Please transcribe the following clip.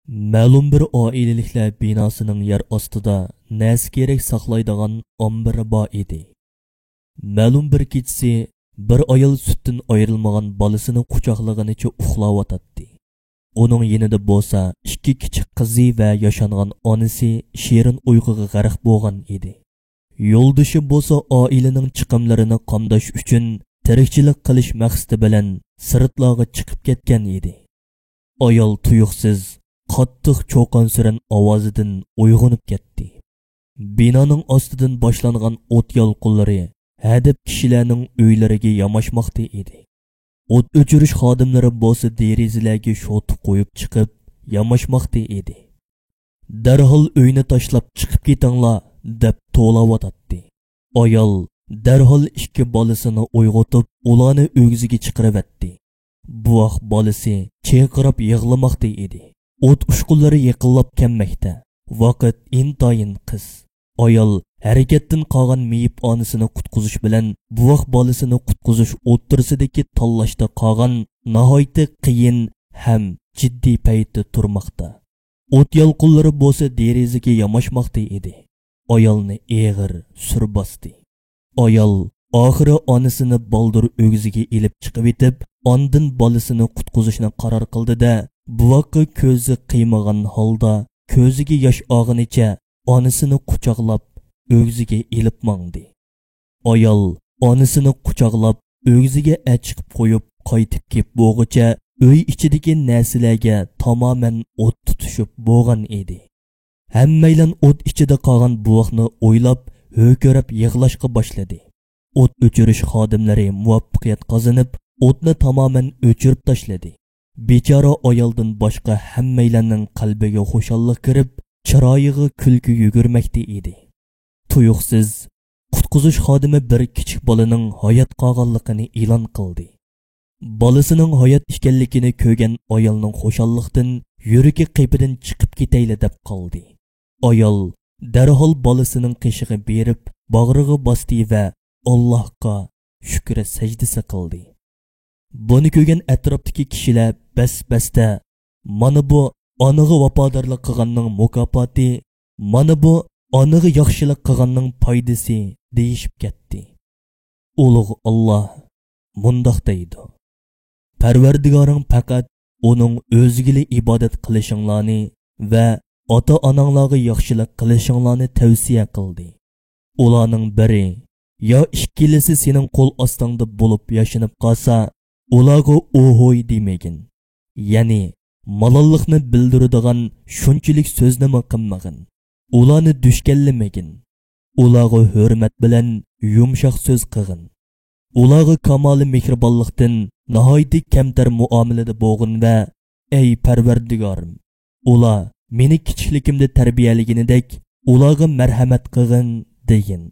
Ma'lum bir oilaliklar binosining yer ostida nasi kerak saqlaydigan ombiri bor edi. Ma'lum bir kechasi bir ayol sutdan ayrilmagan bolasini quchoqlaganicha uxlayotdi. Uning yonida bo'lsa ikki kichik qizi va yashangan onasi shirin uyquga g'arq bo'lgan edi. Yo'ldoshi bo'lsa oilaning chiqimlarini qamdash uchun tirikchilik qilish maqsadi bilan sirtlarga chiqib ketgan edi. Ayol tuyuqsiz qattiq cho'qonsiran ovozidan uyg'onib ketdi. Binoning ostidan boshlangan o't yolqinlari hadab kishilarning uylariga yamashmoqda edi. O't o'chirish xodimlari bo'lsa derazalarga shotib qo'yib chiqib yamashmoqda edi. Darhol uyni tashlab chiqib ketinglar deb to'layotdi. Ayol darhol ikki bolasini uyg'otib, ularni o'g'ziga chiqaribdi. Bu vaqt bolasi chayqirib yig'lamoqda edi. O't ushqunlari yaqinlab kelmoqda. Vaqt intayin qiz. Ayol harakatdan qolgan meyib onasini qutqizish bilan bu vaqt bolasini qutqizish o'ttirsidagi tanlashda qolgan nihoyatda qiyin ham jiddiy paytda turmoqda. O't yolqinlari bo'lsa derazaga yamashmoqda edi. Ayolni eg'ir sur bosdi. Ayol oxiri onasini baldur o'g'ziga ilib chiqib etib, ondan bolasini qutqizishni qaror qildi-da, bu vaqt ko'zi qiymagan holda ko'ziga yosh og'inicha onasini quchoqlab o'g'ziga ilib mangdi. Ayol onasini quchoqlab o'g'ziga achiqib qo'yib qaytib kelib bo'g'icha uy ichidagi narsalarga tamoman o't tutishib bo'lgan edi. Hammaylan o't ichida qolgan buvoqni o'ylab ho'kirab yig'lashga boshladi. O't o'chirish xodimlari muvaffaqiyat qozonib, o'tni tamoman o'chirib tashladi. Bechora ayoldan boshqa hammaylarning qalbiga xushallik kirib, chiroyiga kulgi yugurmoqda edi. Tuyuqsiz qutqizish xodimi bir kichik bolaning hayot qolganligini e'lon qildi. Bolasining hayot ekanligini ko'rgan ayolning xushallikdan yuragi qipidan chiqib ketayli deb qoldi. Ayol darhol bolasining qishig'i berib, bag'riga bosdi va Allohga shukr sajdasi qildi. Buni ko'rgan atrofdagi kishilar bas-basda mana bu onaga vafodorlik qilganning mukofoti, mana bu onaga yaxshilik qilganning foydasi deyishib ketdi. Ulug' Alloh mundoq deydi: Parvardigoring faqat uning o'ziga ibodat qilishinglarni va ota-onanglarga yaxshilik qilishinglarni tavsiya qildi. Ularning biri yo ikkilisi sening qo'l ostingda bo'lib yashinib qolsa, ularga o'hoy demagin. Ya'ni malollikni bildiradigan shunchalik so'zni qilmagin. Ularni dushkanlamagin. Ularga hurmat bilan yumshoq so'z qilgin. Ularga kamoli mehribonlikdan nihoyatda kamtar muomalada bo'lgin va ey Parvardigorim, ular meni kichikligimda tarbiyalaganidek ularga marhamat qilgin degin.